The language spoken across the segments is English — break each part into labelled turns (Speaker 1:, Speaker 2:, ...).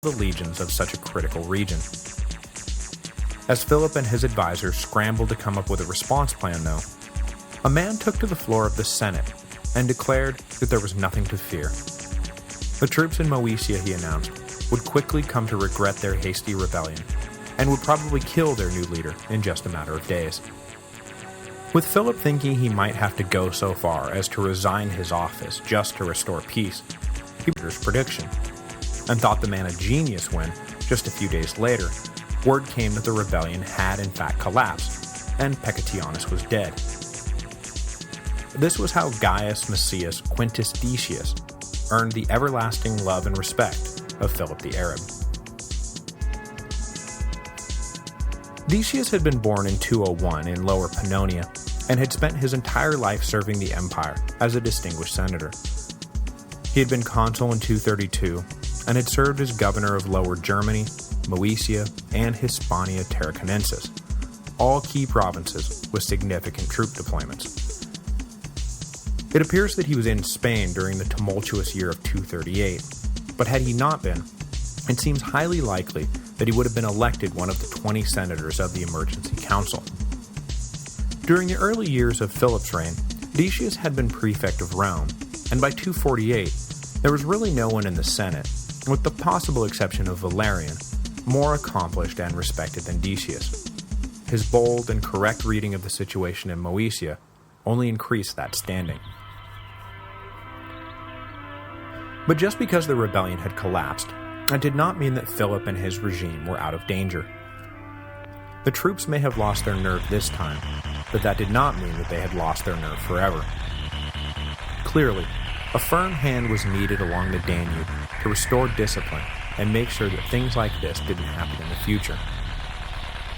Speaker 1: the legions of such a critical region. As Philip and his advisors scrambled to come up with a response plan, though, a man took to the floor of the Senate and declared that there was nothing to fear. The troops in Moesia, he announced, would quickly come to regret their hasty rebellion, and would probably kill their new leader in just a matter of days. With Philip thinking he might have to go so far as to resign his office just to restore peace, he made his prediction, and thought the man a genius when, just a few days later, word came that the rebellion had in fact collapsed, and Pecatianus was dead. This was how Gaius Macius Quintus Decius earned the everlasting love and respect of Philip the Arab. Decius had been born in 201 in Lower Pannonia, and had spent his entire life serving the empire as a distinguished senator. He had been consul in 232, and had served as governor of Lower Germany, Moesia, and Hispania Tarraconensis, all key provinces with significant troop deployments. It appears that he was in Spain during the tumultuous year of 238, but had he not been, it seems highly likely that he would have been elected one of the 20 senators of the Emergency Council. During the early years of Philip's reign, Decius had been prefect of Rome, and by 248, there was really no one in the Senate, with the possible exception of Valerian, more accomplished and respected than Decius. His bold and correct reading of the situation in Moesia only increased that standing. But just because the rebellion had collapsed, it did not mean that Philip and his regime were out of danger. The troops may have lost their nerve this time, but that did not mean that they had lost their nerve forever. Clearly, a firm hand was needed along the Danube to restore discipline and make sure that things like this didn't happen in the future.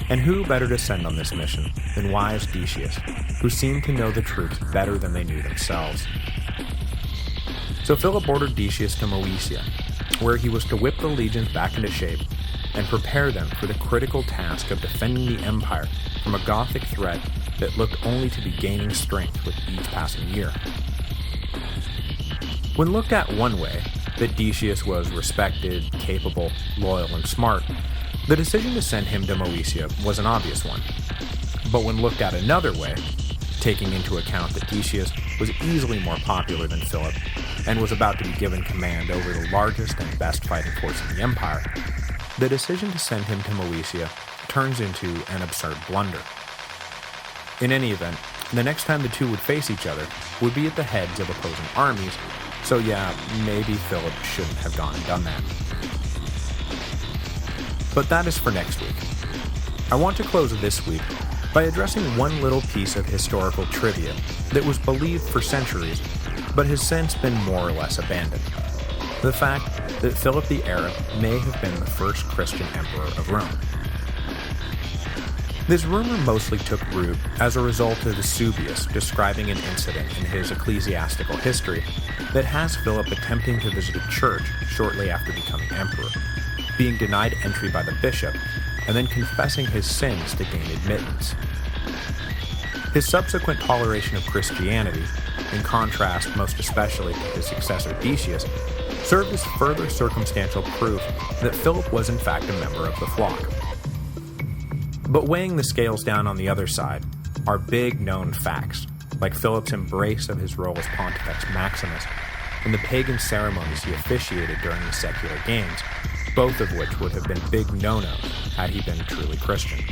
Speaker 1: And who better to send on this mission than wise Decius, who seemed to know the troops better than they knew themselves. So Philip ordered Decius to Moesia, where he was to whip the legions back into shape and prepare them for the critical task of defending the empire from a Gothic threat that looked only to be gaining strength with each passing year. When looked at one way, that Decius was respected, capable, loyal, and smart, the decision to send him to Moesia was an obvious one. But when looked at another way, taking into account that Decius was easily more popular than Philip, and was about to be given command over the largest and best fighting force in the empire, the decision to send him to Moesia turns into an absurd blunder. In any event, the next time the two would face each other would be at the heads of opposing armies, so yeah, maybe Philip shouldn't have gone and done that. But that is for next week. I want to close this week by addressing one little piece of historical trivia that was believed for centuries, but has since been more or less abandoned. The fact that Philip the Arab may have been the first Christian emperor of Rome. This rumor mostly took root as a result of Eusebius describing an incident in his ecclesiastical history that has Philip attempting to visit a church shortly after becoming emperor, being denied entry by the bishop, and then confessing his sins to gain admittance. His subsequent toleration of Christianity, in contrast most especially to his successor Decius, served as further circumstantial proof that Philip was in fact a member of the flock. But weighing the scales down on the other side are big known facts, like Philip's embrace of his role as Pontifex Maximus, and the pagan ceremonies he officiated during the secular games, both of which would have been big no-nos had he been truly Christian.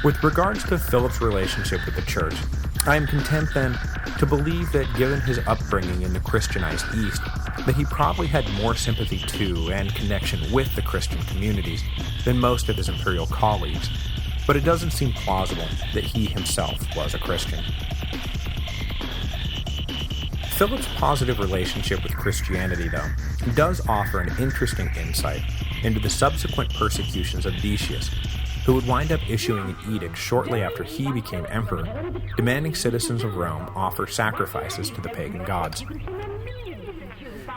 Speaker 1: With regards to Philip's relationship with the church, I am content then to believe that given his upbringing in the Christianized East, that he probably had more sympathy to and connection with the Christian communities than most of his imperial colleagues, but it doesn't seem plausible that he himself was a Christian. Philip's positive relationship with Christianity, though, does offer an interesting insight into the subsequent persecutions of Decius, who would wind up issuing an edict shortly after he became emperor, demanding citizens of Rome offer sacrifices to the pagan gods.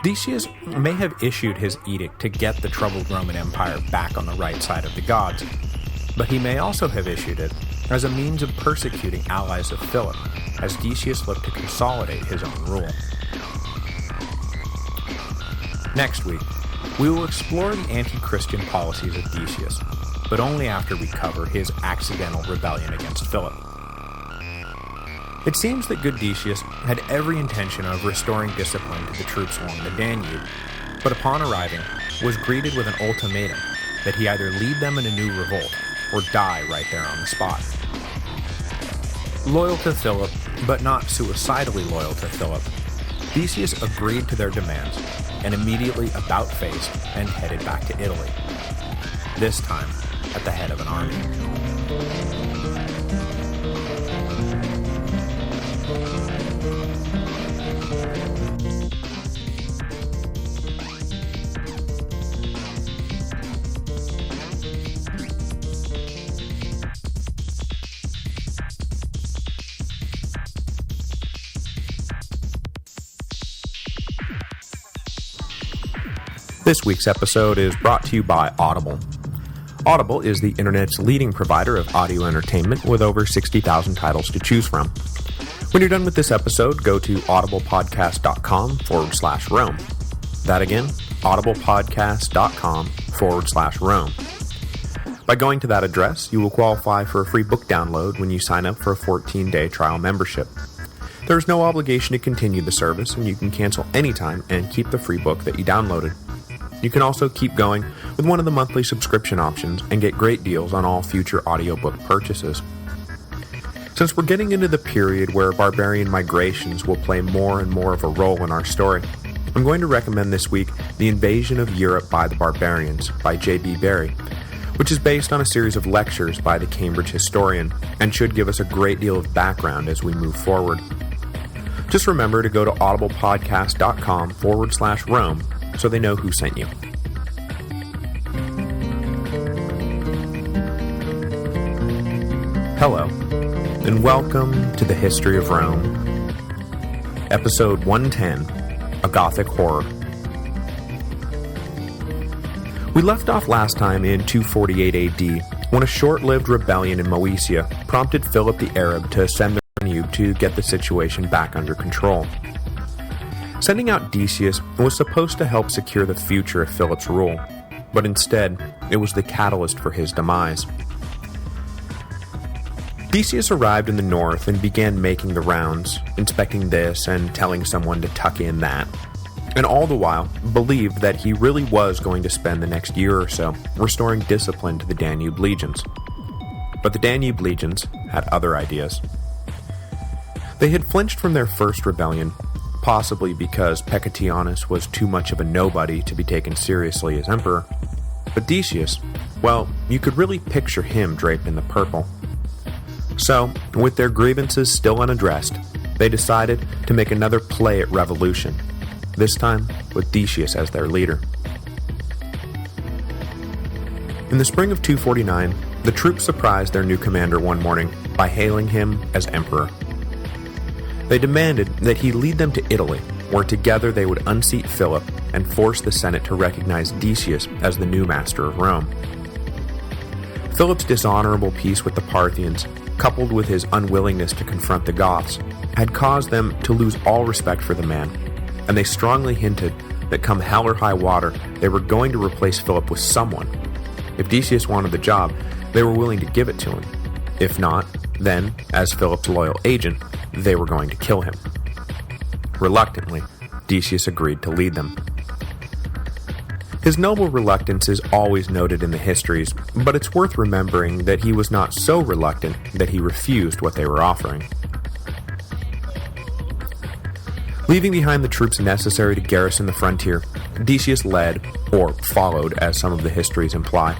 Speaker 1: Decius may have issued his edict to get the troubled Roman Empire back on the right side of the gods, but he may also have issued it as a means of persecuting allies of Philip, as Decius looked to consolidate his own rule. Next week, we will explore the anti-Christian policies of Decius, but only after we cover his accidental rebellion against Philip. It seems that good Decius had every intention of restoring discipline to the troops along the Danube, but upon arriving, was greeted with an ultimatum that he either lead them in a new revolt or die right there on the spot. Loyal to Philip, but not suicidally loyal to Philip, Decius agreed to their demands and immediately about-faced and headed back to Italy, this time at the head of an army. This week's episode is brought to you by Audible. Audible is the internet's leading provider of audio entertainment with over 60,000 titles to choose from. When you're done with this episode, go to audiblepodcast.com/Rome. That again, audiblepodcast.com/Rome. By going to that address, you will qualify for a free book download when you sign up for a 14-day trial membership. There is no obligation to continue the service, and you can cancel anytime and keep the free book that you downloaded. You can also keep going with one of the monthly subscription options and get great deals on all future audiobook purchases. Since we're getting into the period where barbarian migrations will play more and more of a role in our story, I'm going to recommend this week The Invasion of Europe by the Barbarians by J.B. Barrie, which is based on a series of lectures by the Cambridge historian and should give us a great deal of background as we move forward. Just remember to go to audiblepodcast.com/Rome so they know who sent you. Hello, and welcome to the History of Rome, Episode 110, A Gothic Horror. We left off last time in 248 AD, when a short-lived rebellion in Moesia prompted Philip the Arab to ascend the Danube to get the situation back under control. Sending out Decius was supposed to help secure the future of Philip's rule, but instead, it was the catalyst for his demise. Decius arrived in the north and began making the rounds, inspecting this and telling someone to tuck in that, and all the while believed that he really was going to spend the next year or so restoring discipline to the Danube legions. But the Danube legions had other ideas. They had flinched from their first rebellion, possibly because Pecatianus was too much of a nobody to be taken seriously as emperor. But Decius, well, you could really picture him draped in the purple. So, with their grievances still unaddressed, they decided to make another play at revolution, this time with Decius as their leader. In the spring of 249, the troops surprised their new commander one morning by hailing him as emperor. They demanded that he lead them to Italy, where together they would unseat Philip and force the Senate to recognize Decius as the new master of Rome. Philip's dishonorable peace with the Parthians, coupled with his unwillingness to confront the Goths, had caused them to lose all respect for the man, and they strongly hinted that come hell or high water, they were going to replace Philip with someone. If Decius wanted the job, they were willing to give it to him. If not, then, as Philip's loyal agent, they were going to kill him. Reluctantly, Decius agreed to lead them. His noble reluctance is always noted in the histories, but it's worth remembering that he was not so reluctant that he refused what they were offering. Leaving behind the troops necessary to garrison the frontier, Decius led, or followed as some of the histories imply,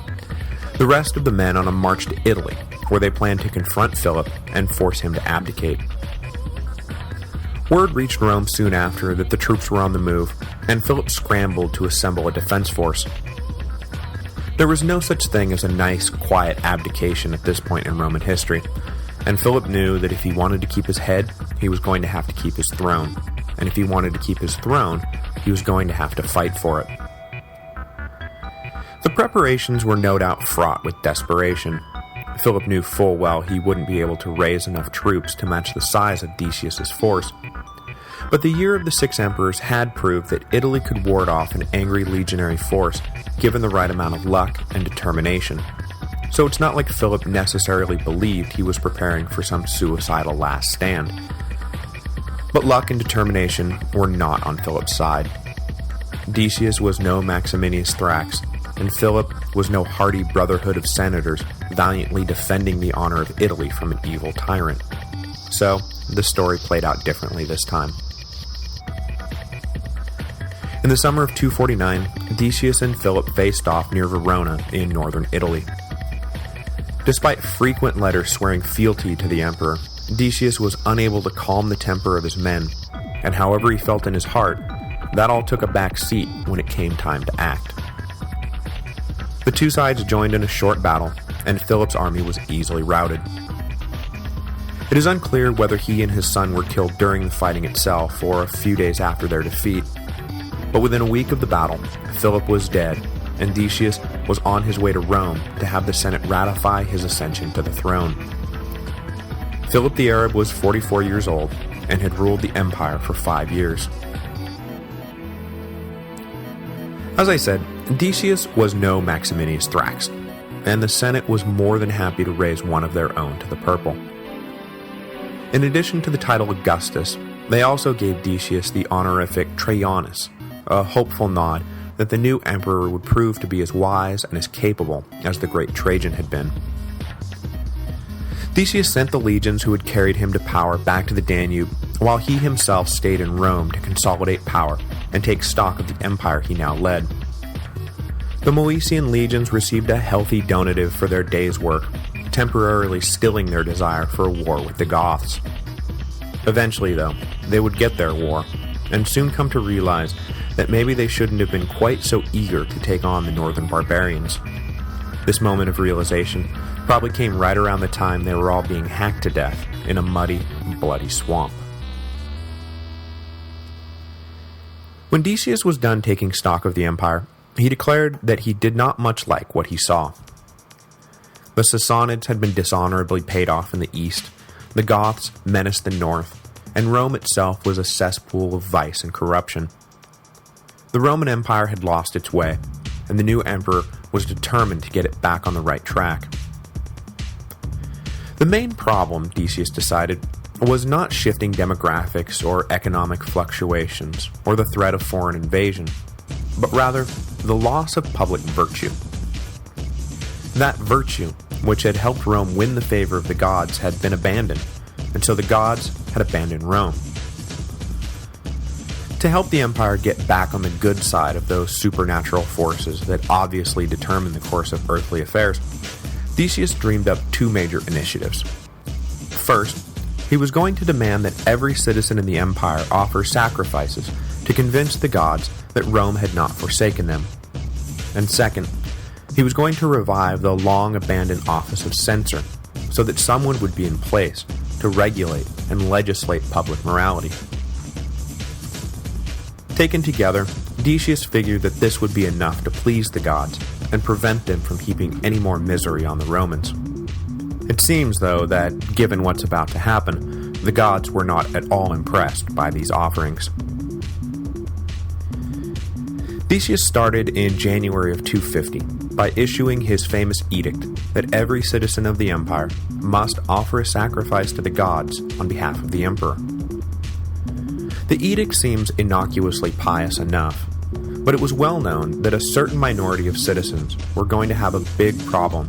Speaker 1: the rest of the men on a march to Italy, where they planned to confront Philip and force him to abdicate. Word reached Rome soon after that the troops were on the move, and Philip scrambled to assemble a defense force. There was no such thing as a nice, quiet abdication at this point in Roman history, and Philip knew that if he wanted to keep his head, he was going to have to keep his throne, and if he wanted to keep his throne, he was going to have to fight for it. The preparations were no doubt fraught with desperation. Philip knew full well he wouldn't be able to raise enough troops to match the size of Decius's force, But the Year of the Six Emperors had proved that Italy could ward off an angry legionary force given the right amount of luck and determination. So it's not like Philip necessarily believed he was preparing for some suicidal last stand. But luck and determination were not on Philip's side. Decius was no Maximinus Thrax, and Philip was no hardy brotherhood of senators valiantly defending the honor of Italy from an evil tyrant. So, the story played out differently this time. In the summer of 249, Decius and Philip faced off near Verona in northern Italy. Despite frequent letters swearing fealty to the emperor, Decius was unable to calm the temper of his men, and however he felt in his heart, that all took a back seat when it came time to act. The two sides joined in a short battle, and Philip's army was easily routed. It is unclear whether he and his son were killed during the fighting itself or a few days after their defeat, but within a week of the battle, Philip was dead, and Decius was on his way to Rome to have the Senate ratify his ascension to the throne. Philip the Arab was 44 years old and had ruled the empire for 5 years. As I said, Decius was no Maximinus Thrax, and the Senate was more than happy to raise one of their own to the purple. In addition to the title Augustus, they also gave Decius the honorific Trajanus, a hopeful nod that the new emperor would prove to be as wise and as capable as the great Trajan had been. Decius sent the legions who had carried him to power back to the Danube, while he himself stayed in Rome to consolidate power and take stock of the empire he now led. The Milesian legions received a healthy donative for their day's work, temporarily stilling their desire for a war with the Goths. Eventually, though, they would get their war, and soon come to realize that maybe they shouldn't have been quite so eager to take on the northern barbarians. This moment of realization probably came right around the time they were all being hacked to death in a muddy, bloody swamp. When Decius was done taking stock of the empire, he declared that he did not much like what he saw. The Sassanids had been dishonorably paid off in the east, the Goths menaced the north, and Rome itself was a cesspool of vice and corruption. The Roman Empire had lost its way, and the new emperor was determined to get it back on the right track. The main problem, Decius decided, was not shifting demographics or economic fluctuations or the threat of foreign invasion, but rather the loss of public virtue. That virtue, which had helped Rome win the favor of the gods, had been abandoned, and so the gods had abandoned Rome. To help the empire get back on the good side of those supernatural forces that obviously determine the course of earthly affairs, Decius dreamed up two major initiatives. First, he was going to demand that every citizen in the empire offer sacrifices to convince the gods that Rome had not forsaken them. And second, he was going to revive the long-abandoned office of censor, so that someone would be in place to regulate and legislate public morality. Taken together, Decius figured that this would be enough to please the gods and prevent them from heaping any more misery on the Romans. It seems, though, that, given what's about to happen, the gods were not at all impressed by these offerings. Decius started in January of 250 by issuing his famous edict that every citizen of the empire must offer a sacrifice to the gods on behalf of the emperor. The edict seems innocuously pious enough, but it was well known that a certain minority of citizens were going to have a big problem